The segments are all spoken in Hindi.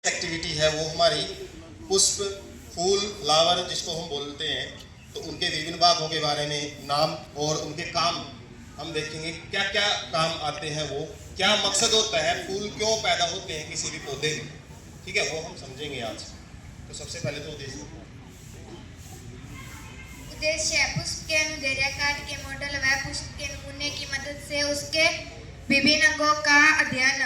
एक्टिविटी है वो हमारी पुष्प फूल फ्लावर जिसको हम बोलते हैं, तो उनके विभिन्न भागों के बारे में नाम और उनके काम हम देखेंगे। क्या क्या काम आते हैं, वो क्या मकसद होता है, फूल क्यों पैदा होते हैं किसी भी पौधे में, ठीक है, वो हम समझेंगे आज। तो सबसे पहले तो उद्देश्य है पुष्प के अनुदैर्घ्यकार के मॉडल व पुष्प के नमूने की मदद से उसके विभिन्न अंगों का अध्ययन।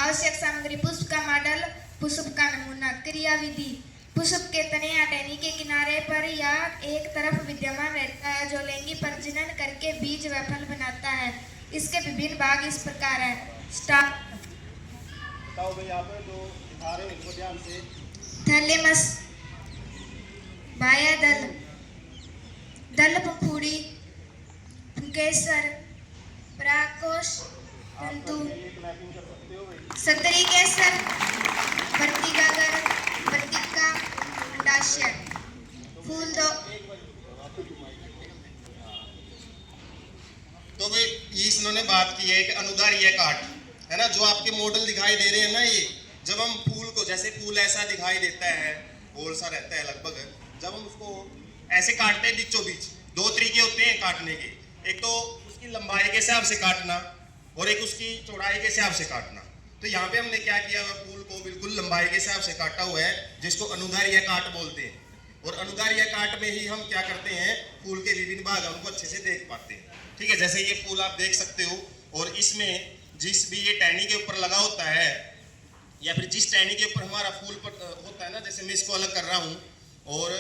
आवश्यक सामग्री पुष्प का मॉडल, पुष्प का नमूना। क्रियाविधि पुष्प के तने या टहनी के किनारे पर या एक तरफ विद्यमान रहता है जो लैंगिक प्रजनन करके बीज व फल बनाता है। इसके विभिन्न भाग इस प्रकार है। बताओ भाई, आप जो दिखा रहे हैं इनको ध्यान से। थैलेमस, बाह्य दल, दल पंखुड़ी, पुंकेसर, परागकोश, तंतु, सतरी केसर, वर्तिकागर, वर्तिका, अंडाशय। फूल दो। तो भाई ये इन्होंने बात की है कि अनुदैर्घ्य काट है ना, जो आपके मॉडल दिखाई दे रहे हैं ना, ये जब हम फूल को, जैसे फूल ऐसा दिखाई देता है, गोल सा रहता है लगभग, जब हम उसको ऐसे काटते हैं बीचों बीच, दो तरीके होते हैं काटने के। एक तो उसकी लंबाई के हिसाब से काटना और एक उसकी चौड़ाई के हिसाब से काटना। तो यहाँ पे हमने क्या किया, फूल को बिल्कुल लंबाई के हिसाब से काटा हुआ है, जिसको अनुदैर्घ्य काट बोलते हैं। और अनुदैर्घ्य काट में ही हम क्या करते हैं, फूल के विभिन्न भाग हमको अच्छे से देख पाते हैं, ठीक है। जैसे ये फूल आप देख सकते हो, और इसमें जिस भी ये टहनी के ऊपर लगा होता है, या फिर जिस टहनी के ऊपर हमारा फूल होता है ना, जैसे मैं इसको अलग कर रहा हूँ, और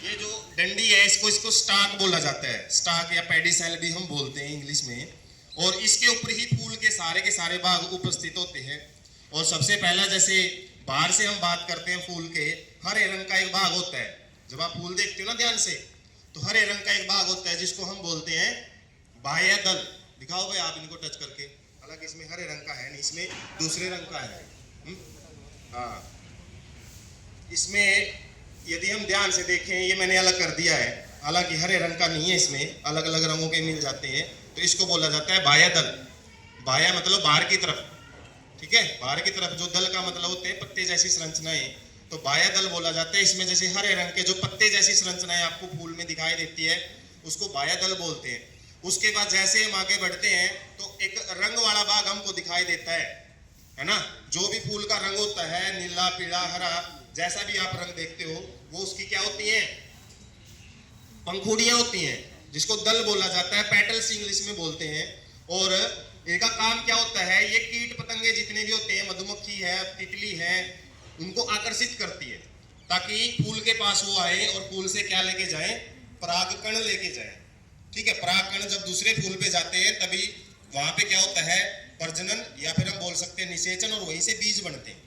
ये जो डंडी है इसको स्टाक बोला जाता है, स्टाक या पेडिसेल भी हम बोलते हैं इंग्लिश में। और इसके ऊपर ही फूल के सारे भाग उपस्थित होते हैं। और सबसे पहला, जैसे बाहर से हम बात करते हैं फूल के, हरे रंग का एक भाग होता है। जब आप फूल देखते हो ना ध्यान से, तो हरे रंग का एक भाग होता है जिसको हम बोलते हैं बाह्य दल। दिखाओ भाई आप इनको टच करके, हालांकि इसमें हरे रंग का है नहीं, इसमें दूसरे रंग का है। हाँ, इसमें यदि हम ध्यान से देखें, ये मैंने अलग कर दिया है, हालांकि हरे रंग का नहीं है, इसमें अलग अलग रंगों के मिल जाते हैं। तो इसको बोला जाता है बाह्य दल। बाह्य मतलब बाहर की तरफ, ठीक है, बाहर की तरफ। जो दल का मतलब होते हैं पत्ते जैसी संरचनाएं, तो बाह्य दल बोला जाता है। इसमें जैसे हरे रंग के जो पत्ते जैसी संरचनाएं आपको फूल में दिखाई देती है, उसको बाह्य दल बोलते हैं। उसके बाद जैसे हम आगे बढ़ते हैं तो एक रंग वाला भाग हमको दिखाई देता है ना। जो भी फूल का रंग होता है, नीला, पीला, हरा, जैसा भी आप रंग देखते हो, वो उसकी क्या होती है, पंखुड़ियां होती हैं, जिसको दल बोला जाता है, पेटल्स इंग्लिश में बोलते हैं। और इनका काम क्या होता है, ये कीट पतंगे जितने भी होते हैं, मधुमक्खी है, तितली है, उनको आकर्षित करती है, ताकि फूल के पास वो आए और फूल से क्या लेके जाए, परागकण लेके जाए, ठीक है। परागकण जब दूसरे फूल पे जाते हैं, तभी वहां पे क्या होता है, प्रजनन, या फिर हम बोल सकते हैं निषेचन, और वहीं से बीज बनते हैं,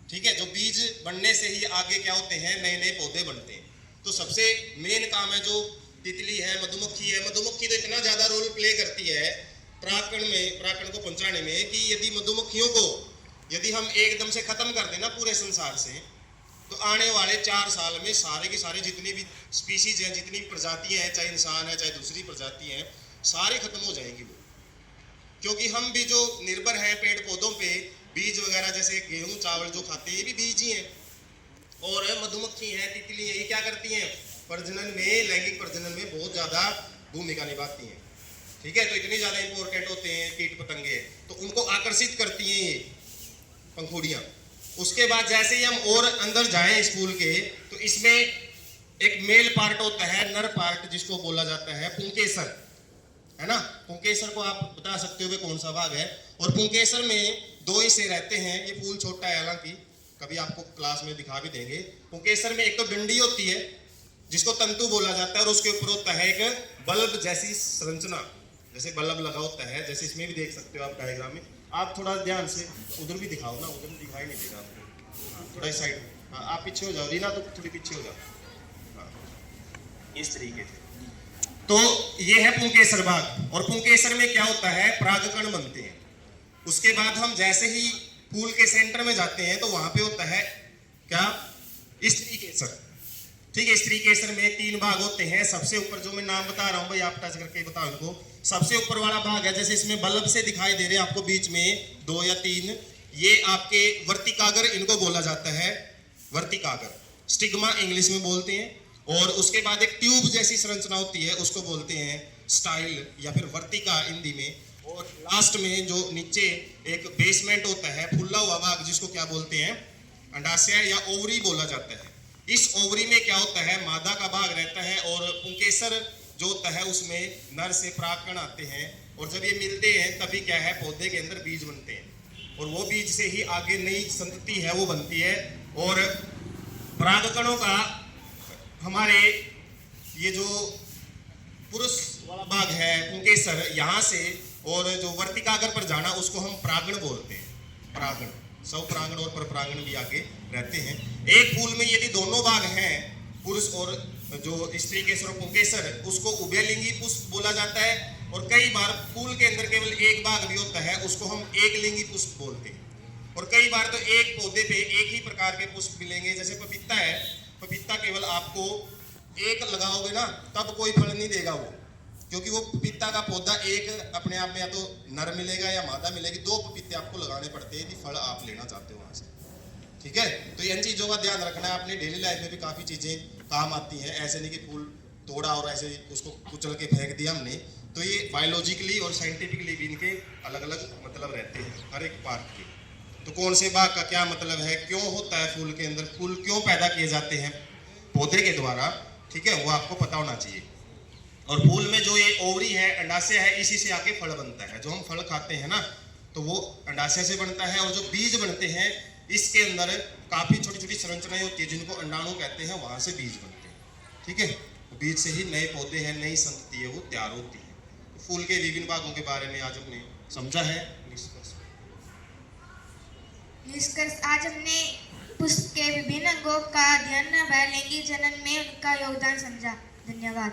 ठीक है। जो बीज बनने से ही आगे क्या होते हैं, नए नए पौधे बनते हैं। तो सबसे मेन काम है जो तितली है, मधुमक्खी है, मधुमक्खी तो इतना ज्यादा रोल प्ले करती है परागकण को पहुंचाने में, कि यदि मधुमक्खियों को यदि हम एकदम से खत्म कर देना पूरे संसार से, तो आने वाले 4 साल में सारे के सारे जितनी भी स्पीशीज हैं, जितनी प्रजातियां हैं, चाहे इंसान है चाहे दूसरी प्रजाति हैं, सारे खत्म हो जाएंगी वो। क्योंकि हम भी जो निर्भर हैं पेड़ पौधों पे, बीज वगैरह, जैसे गेहूं चावल जो खाते हैं, ये भी बीज ही हैं। और मधुमक्खी हैं, तितली हैं, ये क्या करती हैं, प्रजनन में, लैंगिक प्रजनन में बहुत ज्यादा भूमिका निभाती हैं, ठीक है। तो इतनी ज्यादा इंपॉर्टेंट होते हैं कीट पतंगे, तो उनको आकर्षित करती हैं ये पंखुड़ियां। उसके बाद जैसे ही हम और अंदर जाएं इस फूल के, तो इसमें एक मेल पार्ट होता है, नर पार्ट, जिसको बोला जाता है पुंकेसर, है ना। पुंकेसर को आप बता सकते हो कौन सा भाग है। और पुंकेसर में 2 हिस्से रहते हैं। ये फूल छोटा है, हालांकि कभी आपको क्लास में दिखा भी देंगे। पुंकेसर में एक तो डंडी होती है, जिसको तंतु बोला जाता है, और उसके ऊपर होता है एक बल्ब जैसी संरचना, जैसे बल्ब लगा होता है, जैसे इसमें भी देख सकते हो आप डायग्राम में। आप थोड़ा ध्यान से उधर भी दिखाओ ना, उधर दिखाई नहीं देगा आपको। हाँ, थोड़ा इस साइड, हाँ, आप पीछे हो जाओ, रीना तो थोड़ी पीछे हो जाओ, हाँ, इस तरीके से। तो ये है पुंकेसर भाग। और पुंकेसर में क्या होता है, परागकण बनते हैं। उसके बाद हम जैसे ही फूल के सेंटर में जाते हैं, तो वहां पे होता है क्या, स्त्री केसर, ठीक है। स्त्री केसर में 3 भाग होते हैं। सबसे ऊपर जो मैं नाम बता रहा हूं भाई, आप टच करके बताओ इनको। सबसे ऊपर वाला भाग है, जैसे इसमें बल्ब से दिखाई दे रहे हैं आपको, बीच में 2 या 3 ये आपके वर्तिकागर इनको बोला जाता है, वर्तिकागर। स्टिग्मा इंग्लिश में बोलते हैं। और उसके बाद एक ट्यूब जैसी संरचना होती है, उसको बोलते हैं स्टाइल या फिर वर्तिका हिंदी में। और लास्ट में जो नीचे एक बेसमेंट होता है, फुला हुआ भाग, जिसको क्या बोलते हैं, अंडाशय या ओवरी बोला जाता है। इस ओवरी में क्या होता है, मादा का भाग रहता है और पुंकेसर जो होता है उसमें नर से परागकण आते हैं। और जब ये मिलते हैं तभी क्या है, पौधे के अंदर बीज बनते हैं और वो बीज से ही आगे नई संतति है वो बनती है। और परागकणों का हमारे ये जो पुरुष वाला भाग है पुंकेसर, यहाँ से और जो वर्तिकागर पर जाना उसको हम परागण बोलते हैं। परागण, स्वपरागण और परपरागण भी आगे रहते हैं। एक फूल में यदि दोनों भाग हैं, पुरुष और जो स्त्री केसर और पुंकेसर, उसको उभयलिंगी पुष्प बोला जाता है। और कई बार फूल के अंदर केवल एक भाग भी होता है, उसको हम एक लिंगी पुष्प बोलते हैं। और कई बार तो एक पौधे पे एक ही प्रकार के पुष्प मिलेंगे। जैसे पपीता है, पपीता केवल आपको एक लगाओगे ना तब कोई फल नहीं देगा वो, क्योंकि वो पपीता का पौधा एक अपने आप में या तो नर मिलेगा या मादा मिलेगी। 2 पपीते आपको लगाने पड़ते हैं यदि फल आप लेना चाहते हो वहां से। ठीक है, तो इन चीजों का ध्यान रखना है। अपनी डेली लाइफ में भी काफी चीजें काम आती हैं। ऐसे नहीं कि फूल तोड़ा और ऐसे उसको कुचल के फेंक दिया हमने। तो ये बायोलॉजिकली और साइंटिफिकली भी इनके अलग अलग मतलब रहते हैं हर एक पार्ट के। तो कौन से भाग का क्या मतलब है, क्यों होता है फूल के अंदर, फूल क्यों पैदा किए जाते हैं पौधे के द्वारा, ठीक है, वो आपको पता होना चाहिए। और फूल में जो ये ओवरी है, अंडाशय है, इसी से आके फल बनता है। जो हम फल खाते हैं ना, तो वो अंडाशय से बनता है। और जो बीज बनते हैं, इसके अंदर काफी छोटी छोटी संरचनाएं होती है जिनको अंडाणु कहते हैं, वहां से बीज बनते हैं। ठीक है, बीज से ही नए पौधे हैं, नई संतति है वो तैयार होती है। तो फूल के विभिन्न भागों के बारे में आज हमने समझा है। निष्कर्ष, आज हमने पुष्प के विभिन्न अंगों का अध्ययन व लैंगिक जनन में उनका योगदान समझा। धन्यवाद।